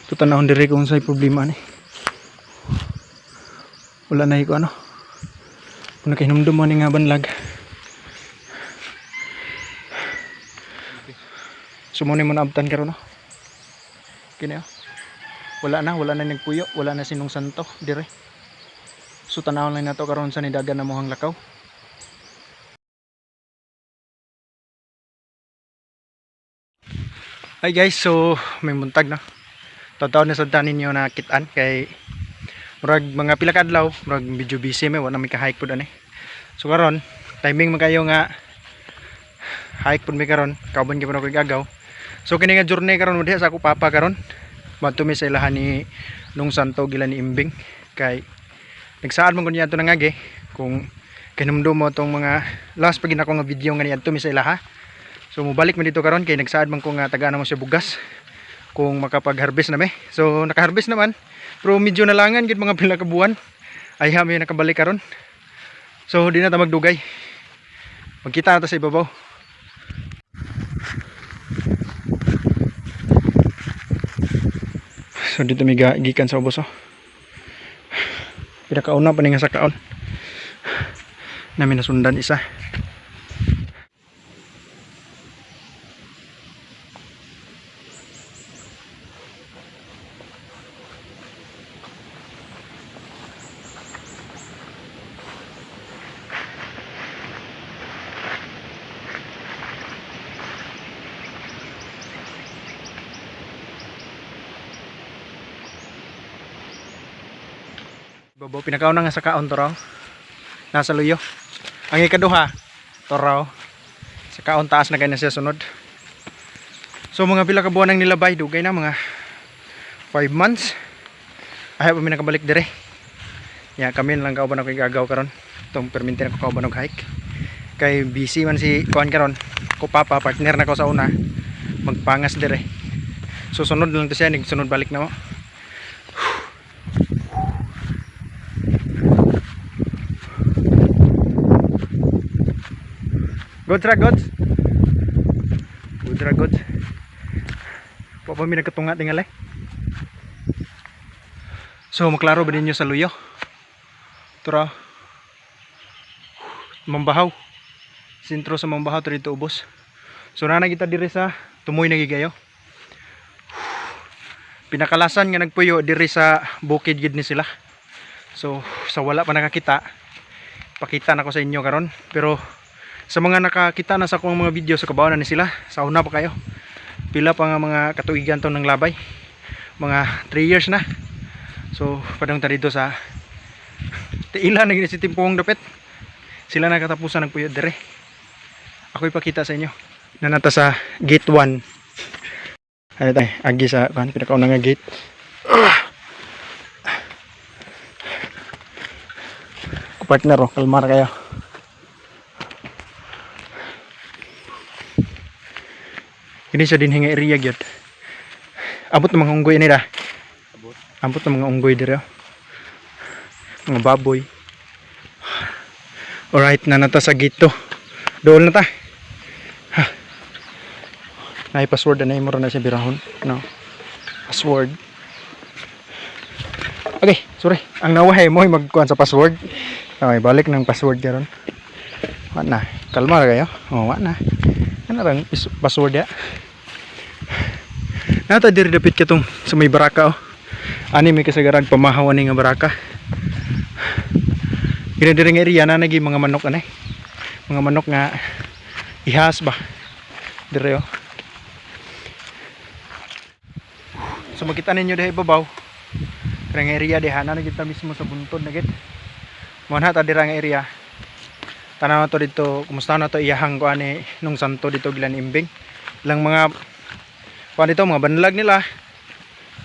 Ito tanahon dire kung sa'y problema ni. Wala na ko ano. Kung nakihinumdum mo ni nga banlag. Sumuni mo na abtan karon no. Kini wala na nagpuyo, wala na sinong santo dire. So tanahon lang nato karon sa nidagan na mohang lakaw. Hi guys, so may muntag na. Tataw na sa tanin niyo na kitaan kay murag mga pila ka adlaw, murag medyo busy may wala mi ka hike pud ani. So karon, timing man kayo nga hike pud mi karon, kauban gyud ako gagaw. So kini nga journey karon mo diha sa ako papa karon. Madto mi sa ilahan ni Nung Santo gila ni Imbing kay nagsaad man ko niya to nangage kung kinumdum mo tong mga last pag ako nga video nga niya to mi sa ilaha. So mobalik man dito karon kay nagsaad man ko nga taga na mo siya bugas kung makapag-harvest na me. So naka-harvest naman pero medyo nalangan gid mga pila ka buwan ay hami nakabalik karon. So di na ta magdugay. Magkita na ta sa ibabaw. So dito may gikan sa ubos oh. Pinakauna pa ni nga sa kaon. Namin nasundan isa. Babaw pinakauna nga sa kaon to raw. Nasa luyo. Ang ikaduha to raw. Sa kaon taas na kay na siya sunod. So mga pila ka buwan ang nilabay dugay na mga 5 months. Ay pa mi nakabalik dire. Ya kami lang kauban ako igagaw karon. Tong permintin ako kauban og hike. Kay busy man si kuan karon. Ko papa partner na ko sa una. Magpangas dire. So sunod lang to siya, sunod balik na mo. Good ra good. Good ra good. Papa mi nagkatunga tingali. So maklaro ba ninyo sa luyo? Tura. Mambahaw. Sentro sa Mambahaw dito ubos. So na kita diri sa tumoy nagigayo. Pinakalasan nga nagpuyo diri sa bukid gid ni sila. So sa wala pa nakakita, pakita na ko sa inyo karon. Pero sa mga nakakita na sa akong mga video sa kabawanan ni sila, sa una pa kayo. Pila pa nga mga katuigan to ng labay. Mga 3 years na. So padung ta dito sa tiila naging si Timpong Dapit. Sila nakatapusan ng puyo dire. Ako ipakita sa inyo. Nanata sa gate 1. Ano tayo? Agi sa pinakauna nga gate. Partner oh, kalmar kayo. Ini siya din hinga area gyud. Abot ng mga unggoy ni da. Abot ng mga unggoy dire. Mga baboy. Alright, na nata sa gate to. Dool na ta. Nay password na imo na siya birahon. No. Password. Okay, sorry. Ang nawahay mo magkuan sa password. Okay, balik ng password karon. Wa na. Kalma ra kayo. Oh, wa na. Ano lang password ya? Nata diri dapit ka tong sa may baraka oh. Ani may kasagaran pamahaw ani nga baraka. Kini diri nga area na nagi mga manok ani. Mga manok nga ihas ba. Diri oh. So makita ninyo diha ibabaw. Karang area diha na kita mismo sa buntod na gid. Mo na ta dira nga area. Tanaw to dito, kumusta na to iyahang ko ani Nung Santo dito gilan Imbing. Lang mga kuan dito mga banlag nila.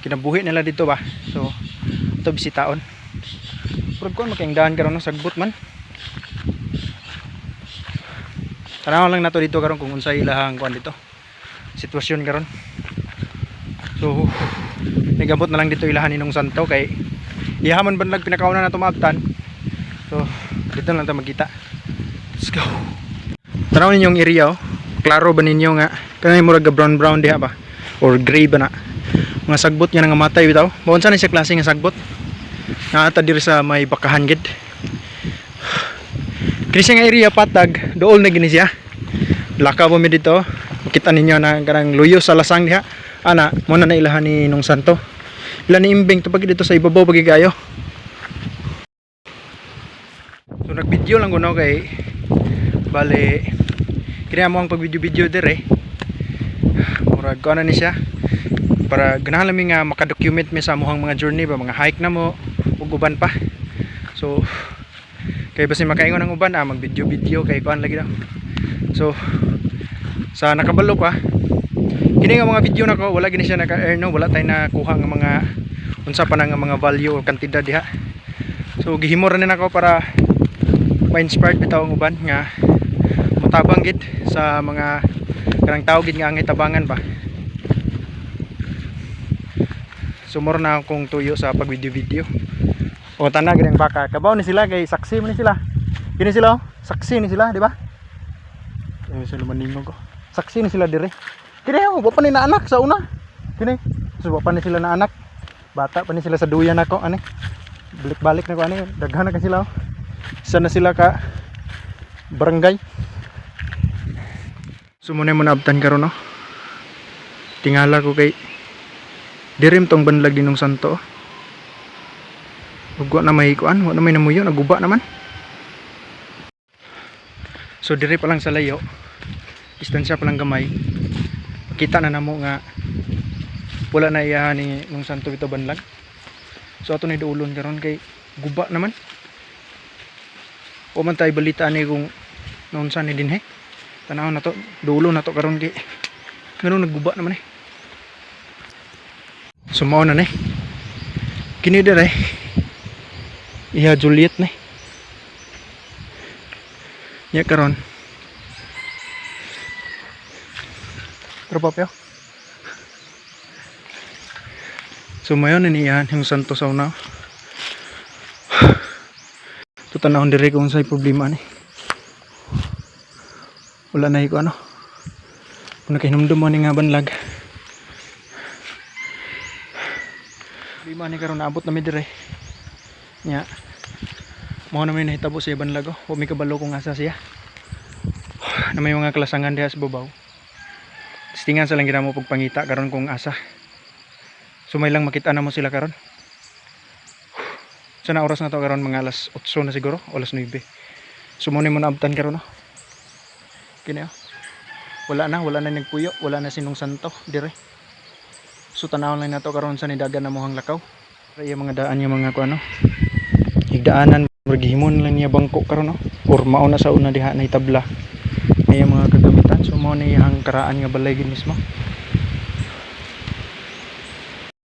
Kinabuhi nila dito ba. So ito bisitaon. Pero kuan makaingdahan karon ng sagbot man. Tanaw lang nato dito karon kung unsay ilahang kuan dito. Sitwasyon karon. So nagabot na lang dito ilahan ni Nung Santo kay iyahaman banlag pinakauna na tumabtan. So dito lang ta magkita. Let's go. Tanaw ninyo yung area oh. Klaro ba ninyo nga kanay murag brown diha ba or gray ba na. mga sagbot nga nangamatay bitaw. Mao unsa na siya klase nga sagbot? Naata diri sa may bakahan gid. Kini siya nga area patag, dool na gini siya. Lakaw mo dito. Makita ninyo na kanang luyo sa lasang diha. Ana, mo na ilahan ni Nung Santo. Ilan ni imbing tupag dito sa ibabaw pagi kayo. So nag-video lang kuno kay bale kini mo ang pag-video dire. Murag ko na ni siya para ganahan lami nga makadocument mi sa amuhang mga journey ba, mga hike na mo ug uban pa. So kay basin makaingon ang uban mag-video kay kuan lagi daw. So sa nakabalo pa kini nga mga video nako wala gini siya naka-earn no, wala tay nakuha nga mga unsa pa nga mga value o kantidad diha. So gihimo ra na nako para ma-inspired bitaw ang uban nga matabang gid sa mga kanang tao gid nga angay tabangan ba. Sumor na akong tuyo sa pag-video. O tana gid ang baka. Kabaw ni sila kay saksi man ni sila. Kini sila oh, saksi ni sila, di ba? Ay sila maningog ko. Saksi ni sila dire. Kini oh, wa pa ni na anak sa una. Kini. So wa pa ni sila na anak. Bata pa ni sila sa duyan ako ani. Balik-balik na ko ani, daghan na ka sila oh. Isa na sila ka barangay. So muna mo naabtan karon no. Tingala ko kay dirim tong banlag ni Nung Santo. Ug wa na may kuan, wa na may namuyo, naguba naman. So diri pa lang sa layo. Distansya pa lang gamay. Makita na namo nga wala na iya ni Nung Santo ito banlag. So ato ni duulon karon kay guba naman. O man tay balita ni kung naunsa ni dinhe. Tanaw na to, dulo na to karon kay ngano nagguba naman eh. Sumao na ni. Kini dire. Iya Juliet ni. Ya karon. Tropa pyo. Sumayon na niya yung Santo sa una. Tutanahon dire kung sa'y problema ni. Wala na ko ano. Kung nakahinumdum mo ni nga banlag. Problema ni karon naabot na mi dire. Nya. Mao na may nahitabo siya banlag oh. O may kabalo kung asa siya. Na may mga klasangan diha sa babaw. Tingan sa lang gina mo pagpangita karon kung asa. So may lang makita na mo sila karon. Sana oras na to karon mga alas 8 na siguro, alas 9. So mo na abtan karon no. Kini oh. Wala na nagpuyo, wala na si Nung Santo dire. So tanawon lang nato karon sa nidagan na mohang lakaw. Kaya mga daan yung mga kuano. Higdaanan magihimon lang niya bangko karon no. Or mao na sa una diha na itabla. May mga kagamitan so mo ni ang karaan nga balay gid mismo.